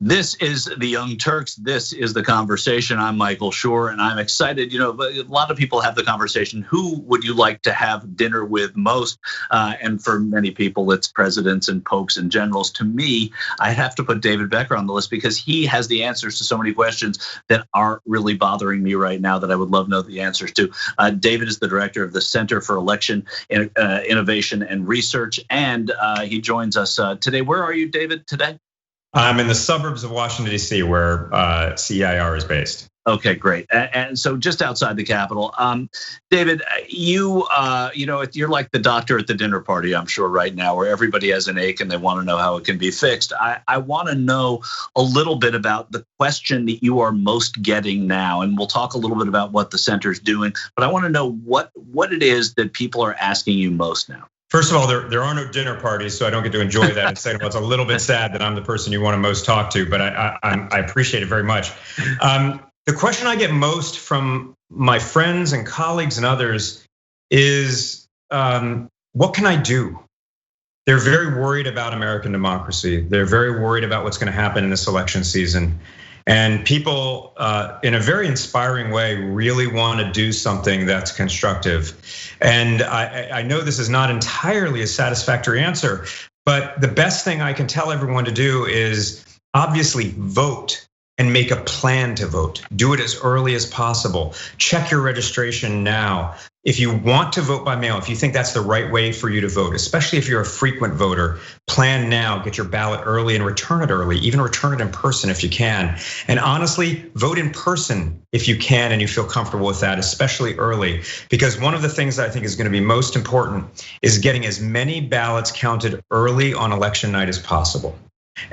This is the Young Turks. This is the conversation. I'm Michael Shure, and I'm excited. But a lot of people have the conversation. Who would you like to have dinner with most? And for many people, it's presidents and popes and generals. To me, I have to put David Becker on the list because he has the answers to so many questions that aren't really bothering me right now that I would love to know the answers to. David is the director of the Center for Election Innovation and Research, and he joins us today. Where are you, David, today? I'm in the suburbs of Washington, D.C., where CEIR is based. Okay, great. And so just outside the Capitol, David, you're like the doctor at the dinner party, I'm sure right now, where everybody has an ache and they want to know how it can be fixed. I want to know a little bit about the question that you are most getting now, and we'll talk a little bit about what the center's doing, but I want to know what it is that people are asking you most now. First of all, there are no dinner parties, so I don't get to enjoy that. And second of all, it's a little bit sad that I'm the person you want to most talk to, but I appreciate it very much. The question I get most from my friends and colleagues and others is, what can I do? They're very worried about American democracy. They're very worried about what's going to happen in this election season. And people, in a very inspiring way, really want to do something that's constructive. And I know this is not entirely a satisfactory answer, but the best thing I can tell everyone to do is obviously vote and make a plan to vote. Do it as early as possible. Check your registration now. If you want to vote by mail, if you think that's the right way for you to vote, especially if you're a frequent voter, plan now, get your ballot early and return it early, even return it in person if you can. And honestly, vote in person if you can and you feel comfortable with that, especially early. Because one of the things that I think is gonna be most important is getting as many ballots counted early on election night as possible.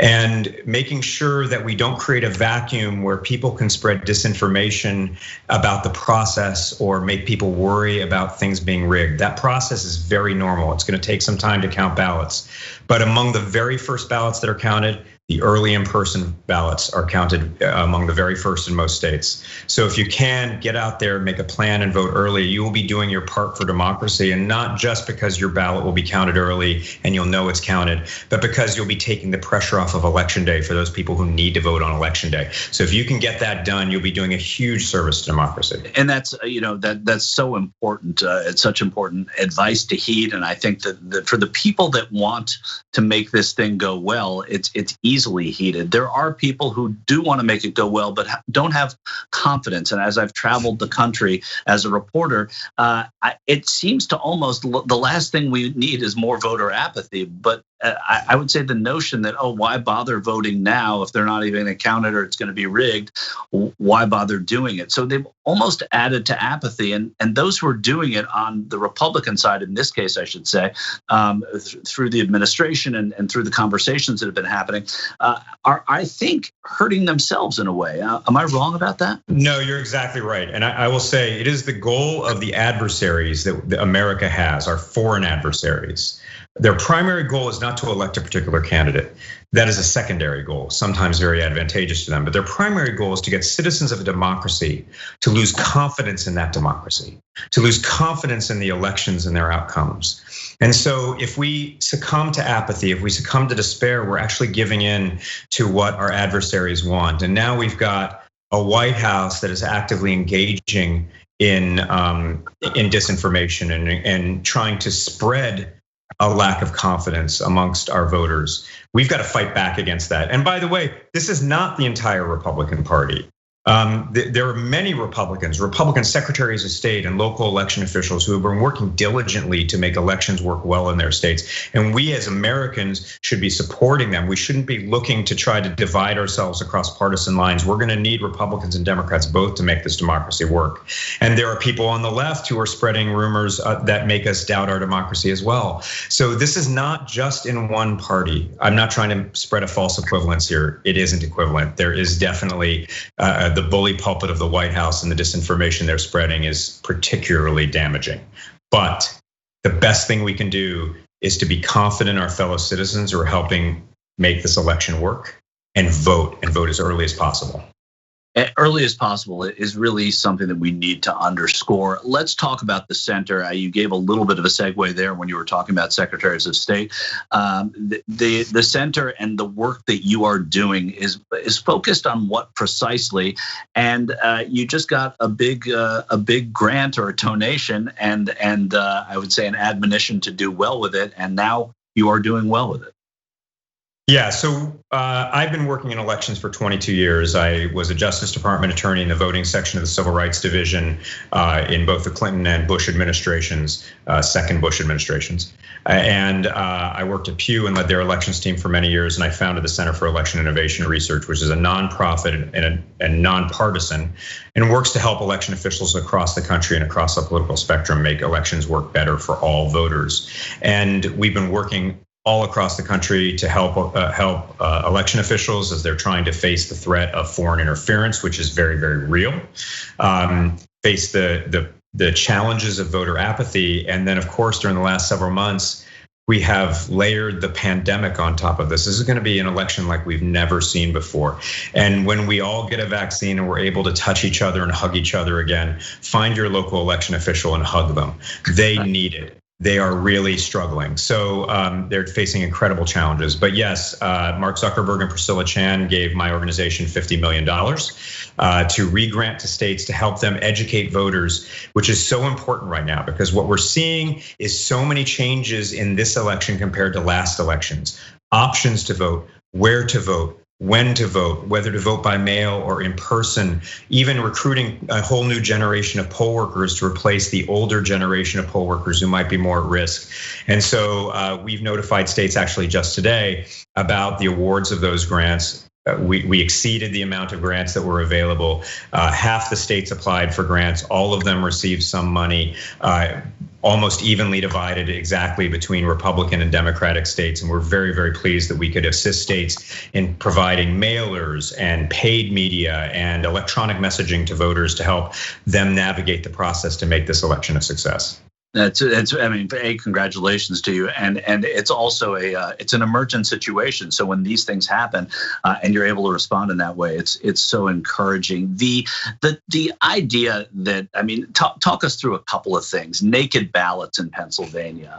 And making sure that we don't create a vacuum where people can spread disinformation about the process or make people worry about things being rigged. That process is very normal. It's going to take some time to count ballots. But among the very first ballots that are counted, the early in-person ballots are counted among the very first in most states. So if you can get out there, make a plan and vote early, you will be doing your part for democracy, and not just because your ballot will be counted early and you'll know it's counted, but because you'll be taking the pressure off of election day for those people who need to vote on election day. So if you can get that done, you'll be doing a huge service to democracy. And that's that's so important. It's such important advice to heed. And I think that for the people that want to make this thing go well, it's easily heated. There are people who do want to make it go well, but don't have confidence. And as I've traveled the country as a reporter, it seems to almost the last thing we need is more voter apathy. But I would say the notion that, why bother voting now if they're not even going to count it or it's going to be rigged? Why bother doing it? So they've almost added to apathy. And those who are doing it on the Republican side, in this case, I should say, through the administration and through the conversations that have been happening, are, I think, hurting themselves in a way. Am I wrong about that? No, you're exactly right. And I will say it is the goal of the adversaries that America has, our foreign adversaries. Their primary goal is not to elect a particular candidate. That is a secondary goal, sometimes very advantageous to them. But their primary goal is to get citizens of a democracy to lose confidence in that democracy, to lose confidence in the elections and their outcomes. And so if we succumb to apathy, if we succumb to despair, we're actually giving in to what our adversaries want. And now we've got a White House that is actively engaging in disinformation and trying to spread a lack of confidence amongst our voters. We've got to fight back against that. And by the way, this is not the entire Republican Party. There are many Republican secretaries of state and local election officials who have been working diligently to make elections work well in their states. And we as Americans should be supporting them. We shouldn't be looking to try to divide ourselves across partisan lines. We're gonna need Republicans and Democrats both to make this democracy work. And there are people on the left who are spreading rumors that make us doubt our democracy as well. So this is not just in one party. I'm not trying to spread a false equivalence here. It isn't equivalent. There is definitely the bully pulpit of the White House and the disinformation they're spreading is particularly damaging. But the best thing we can do is to be confident in our fellow citizens who are helping make this election work and vote as early as possible. early as possible is really something that we need to underscore. Let's talk about the center. You gave a little bit of a segue there when you were talking about secretaries of state. The center and the work that you are doing is focused on what precisely? And you just got a big grant or a donation, and I would say an admonition to do well with it. And now you are doing well with it. Yeah, so I've been working in elections for 22 years. I was a Justice Department attorney in the voting section of the Civil Rights Division in both the Clinton and Bush administrations, second Bush administrations. And I worked at Pew and led their elections team for many years. And I founded the Center for Election Innovation Research, which is a nonprofit and nonpartisan, and works to help election officials across the country and across the political spectrum make elections work better for all voters. And we've been working all across the country to help election officials as they're trying to face the threat of foreign interference, which is very, very real. Face the challenges of voter apathy, and then of course during the last several months, we have layered the pandemic on top of this. This is going to be an election like we've never seen before. And when we all get a vaccine and we're able to touch each other and hug each other again, find your local election official and hug them. They need it. They are really struggling. So they're facing incredible challenges. But yes, Mark Zuckerberg and Priscilla Chan gave my organization $50 million to re-grant to states to help them educate voters, which is so important right now because what we're seeing is so many changes in this election compared to last elections. Options to vote, where to vote, when to vote, whether to vote by mail or in person, even recruiting a whole new generation of poll workers to replace the older generation of poll workers who might be more at risk. And so we've notified states actually just today about the awards of those grants. We exceeded the amount of grants that were available. Half the states applied for grants. All of them received some money, almost evenly divided exactly between Republican and Democratic states. And we're very, very pleased that we could assist states in providing mailers and paid media and electronic messaging to voters to help them navigate the process to make this election a success. I mean, congratulations to you, and it's also it's an emergent situation. So when these things happen, and you're able to respond in that way, it's so encouraging. The idea that, I mean, talk us through a couple of things. Naked ballots in Pennsylvania.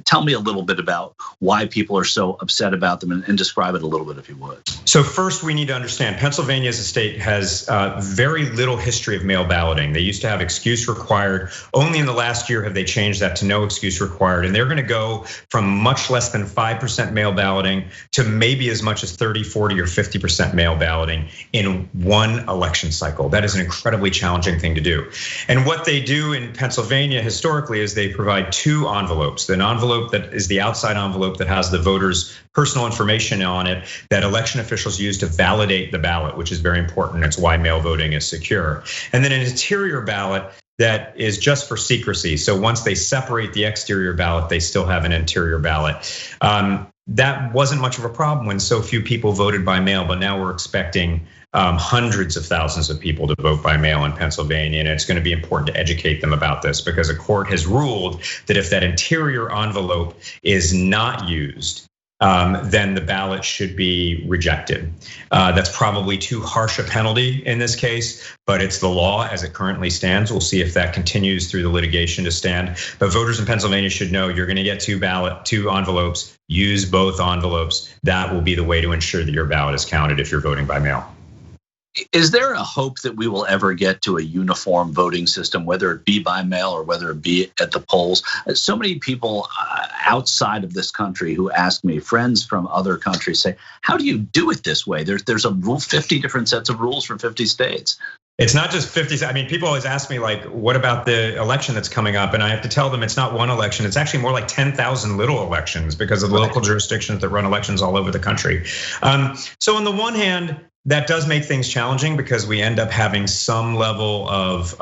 Tell me a little bit about why people are so upset about them, and describe it a little bit if you would. So first, we need to understand Pennsylvania as a state has very little history of mail balloting. They used to have excuse required. Only in the last year have they changed that to no excuse required. And they're going to go from much less than 5% mail balloting to maybe as much as 30, 40, or 50% mail balloting in one election cycle. That is an incredibly challenging thing to do. And what they do in Pennsylvania historically is they provide two envelopes. An envelope that is the outside envelope that has the voter's personal information on it that election officials use to validate the ballot, which is very important. It's why mail voting is secure. And then an interior ballot that is just for secrecy. So once they separate the exterior ballot, they still have an interior ballot. That wasn't much of a problem when so few people voted by mail, but now we're expecting hundreds of thousands of people to vote by mail in Pennsylvania, and it's going to be important to educate them about this because a court has ruled that if that interior envelope is not used, then the ballot should be rejected. That's probably too harsh a penalty in this case, but it's the law as it currently stands. We'll see if that continues through the litigation to stand. But voters in Pennsylvania should know you're going to get two envelopes. Use both envelopes. That will be the way to ensure that your ballot is counted if you're voting by mail. Is there a hope that we will ever get to a uniform voting system, whether it be by mail or whether it be at the polls? So many people outside of this country who ask me, friends from other countries say, how do you do it this way? There's a rule, 50 different sets of rules for 50 states. It's not just 50. I mean, people always ask me, like, what about the election that's coming up? And I have to tell them it's not one election. It's actually more like 10,000 little elections because of the local jurisdictions that run elections all over the country. So on the one hand, that does make things challenging because we end up having some level of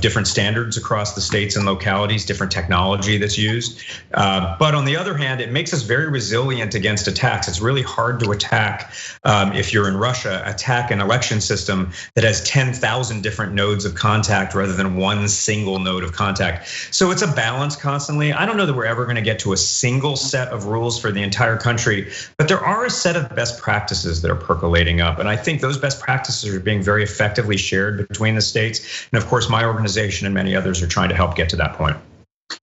different standards across the states and localities, different technology that's used. But on the other hand, it makes us very resilient against attacks. It's really hard to attack, if you're in Russia, attack an election system that has 10,000 different nodes of contact rather than one single node of contact. So it's a balance constantly. I don't know that we're ever going to get to a single set of rules for the entire country, but there are a set of best practices that are percolating up. up. And I think those best practices are being very effectively shared between the states. And of course, my organization and many others are trying to help get to that point.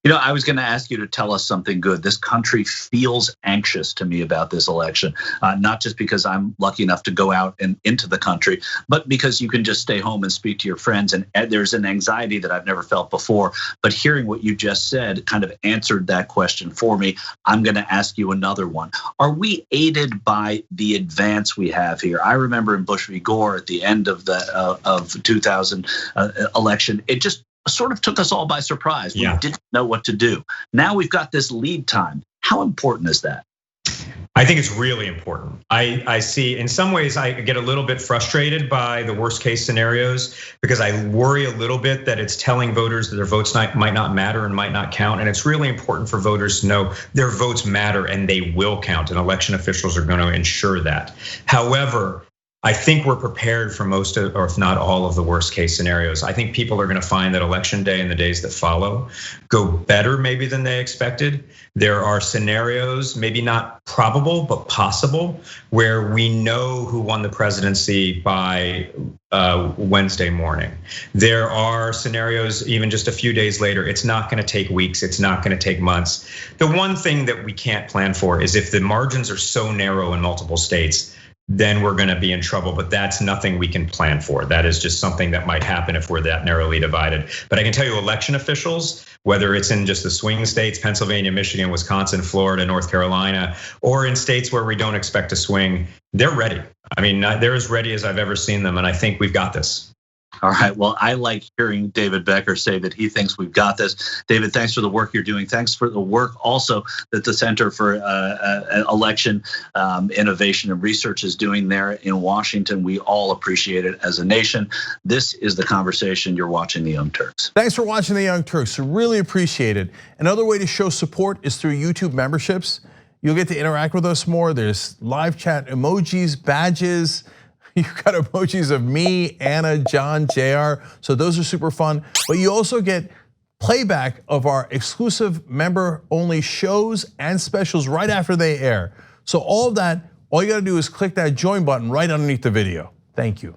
You know, I was going to ask you to tell us something good. This country feels anxious to me about this election, not just because I'm lucky enough to go out and into the country, but because you can just stay home and speak to your friends. And there's an anxiety that I've never felt before. But hearing what you just said kind of answered that question for me. I'm going to ask you another one. Are we aided by the advance we have here? I remember in Bush v. Gore at the end of the 2000 election, it just sort of took us all by surprise. We didn't know what to do. Now we've got this lead time. How important is that? I think it's really important. I see, in some ways, I get a little bit frustrated by the worst case scenarios because I worry a little bit that it's telling voters that their votes might not matter and might not count. And it's really important for voters to know their votes matter and they will count, and election officials are going to ensure that. However, I think we're prepared for most of, or if not all of the worst case scenarios. I think people are going to find that election day and the days that follow go better maybe than they expected. There are scenarios, maybe not probable, but possible, where we know who won the presidency by Wednesday morning. There are scenarios even just a few days later. It's not going to take weeks. It's not going to take months. The one thing that we can't plan for is if the margins are so narrow in multiple states, then we're going to be in trouble. But that's nothing we can plan for. That is just something that might happen if we're that narrowly divided. But I can tell you, election officials, whether it's in just the swing states, Pennsylvania, Michigan, Wisconsin, Florida, North Carolina, or in states where we don't expect to swing, they're ready. I mean, they're as ready as I've ever seen them. And I think we've got this. All right, well, I like hearing David Becker say that he thinks we've got this. David, thanks for the work you're doing. Thanks for the work also that the Center for Election Innovation and Research is doing there in Washington. We all appreciate it as a nation. This is The Conversation. You're watching The Young Turks. Thanks for watching The Young Turks. Really appreciate it. Another way to show support is through YouTube memberships. You'll get to interact with us more. There's live chat emojis, badges. You've got emojis of me, Anna, John, JR. So those are super fun. But you also get playback of our exclusive member-only shows and specials right after they air. So all of that, all you gotta do is click that join button right underneath the video. Thank you.